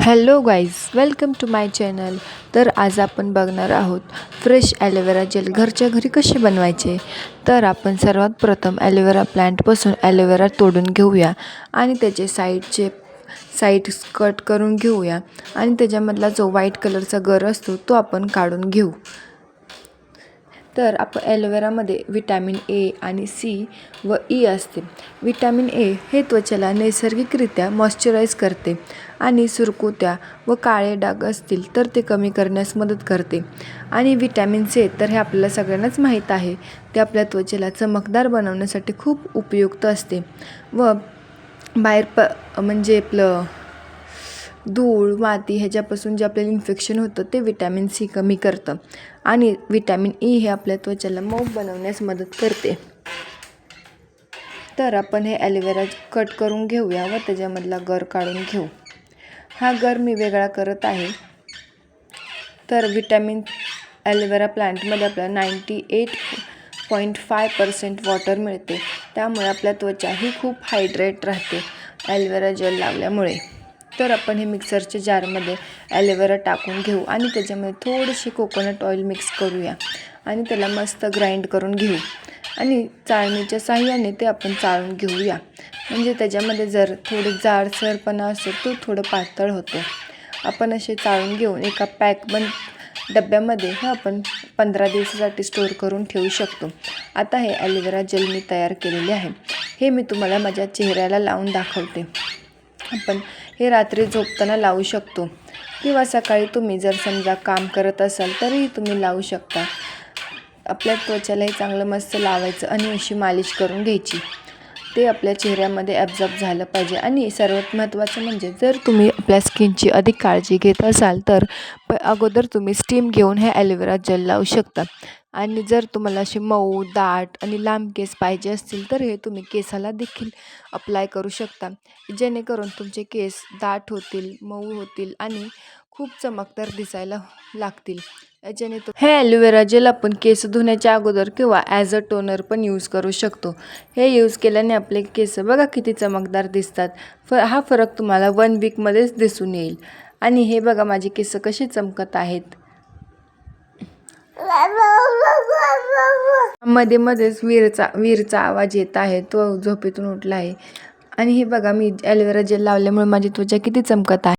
Hello guys, welcome to my channel. तर आज आपण बघणार आहोत फ्रेश ॲलोवेरा जेल घरच्या घरी कसे बनवायचे. तर आपण सर्वात प्रथम ॲलोवेरा प्लांटपासून ॲलोवेरा तोडून घेऊया आणि त्याचे साईड्स कट करून घेऊया आणि त्याच्यामधला जो व्हाईट कलरचा गर असतो तो आपण काढून घेऊ. तर आपण ॲलोवेरामध्ये विटॅमिन ए आणि सी व ई असते. विटॅमिन ए हे त्वचेला नैसर्गिकरित्या मॉइश्चराईज करते आणि सुरकुत्या व काळे डाग असतील तर ते कमी करण्यास मदत करते. आणि विटॅमिन सी तर हे आपल्याला सगळ्यांनाच माहीत आहे, ते आपल्या त्वचेला चमकदार बनवण्यासाठी खूप उपयुक्त असते व बाहेर म्हणजे आपलं धूळ माती ह्याच्यापासून जे आपल्याला इन्फेक्शन होतं ते विटॅमिन सी कमी करतं. आणि विटॅमिन ई हे आपल्या त्वचेला मऊ बनवण्यास मदत करते. तर आपण हे ॲलोवेरा कट करून घेऊया व त्याच्यामधला गर काढून घेऊ. हा गर मी वेगळा करत आहे. तर विटॅमिन ॲलोवेरा प्लांटमध्ये आपल्याला 98.5% वॉटर मिळते, त्यामुळे आपल्या त्वचा ही खूप हायड्रेट राहते ॲलोवेरा जेल लावल्यामुळे. तर आपण हे मिक्सरच्या जारमध्ये ॲलोवेरा टाकून घेऊ आणि त्याच्यामध्ये थोडीशी कोकोनट ऑइल मिक्स करूया आणि त्याला मस्त ग्राइंड करून घेऊ आणि चाळणीच्या साहाय्याने ते आपण चाळून घेऊया. म्हणजे त्याच्यामध्ये जर थोडे जाडसरपणा असेल तो थोडं पातळ होतो. आपण असे चाळून घेऊन एका पॅकबंद डब्यामध्ये हे आपण 15 दिवसासाठी स्टोअर करून ठेवू शकतो. आता हे ॲलोवेरा जेल मी तयार केलेले आहे. हे मी तुम्हाला माझ्या चेहऱ्याला लावून दाखवते. आपण हे रात्री झोपताना लावू शकतो किंवा सकाळी तुम्ही जर समजा काम करत असाल तरीही तुम्ही लावू शकता. आपल्या त्वचेलाही चांगलं मस्त लावायचं आणि अशी मालिश करून घ्यायची. ते आपल्या चेहऱ्यामध्ये ॲब्झॉर्ब झालं पाहिजे. आणि सर्वात महत्त्वाचं म्हणजे जर तुम्ही आपल्या स्किनची अधिक काळजी घेत असाल तर अगोदर तुम्ही स्टीम घेऊन हे ॲलोवेरा जेल लावू शकता. आणि जर तुम्हाला असे मऊ दाट आणि लांब केस पाहिजे असतील तर हे तुम्ही केसाला देखील अप्लाय करू शकता, जेणेकरून तुमचे केस दाट होतील, मऊ होतील आणि खूप चमकदार दिसायला लागतील. हे ॲलोवेरा जेल आपण केस धुण्याच्या अगोदर किंवा ॲज अ टोनर पण यूज करू शकतो. हे यूज केल्याने आपले केस बघा किती चमकदार दिसतात. हा फरक तुम्हाला 1 वीकमध्येच दिसून येईल. आणि हे बघा माझे केस कसे चमकत आहेत. मध्येच विहीरचा आवाज येत आहे, तो झोपेतून उठला आहे. आणि हे बघा मी ॲलोवेरा जेल लावल्यामुळे माझी त्वचा किती चमकत आहे.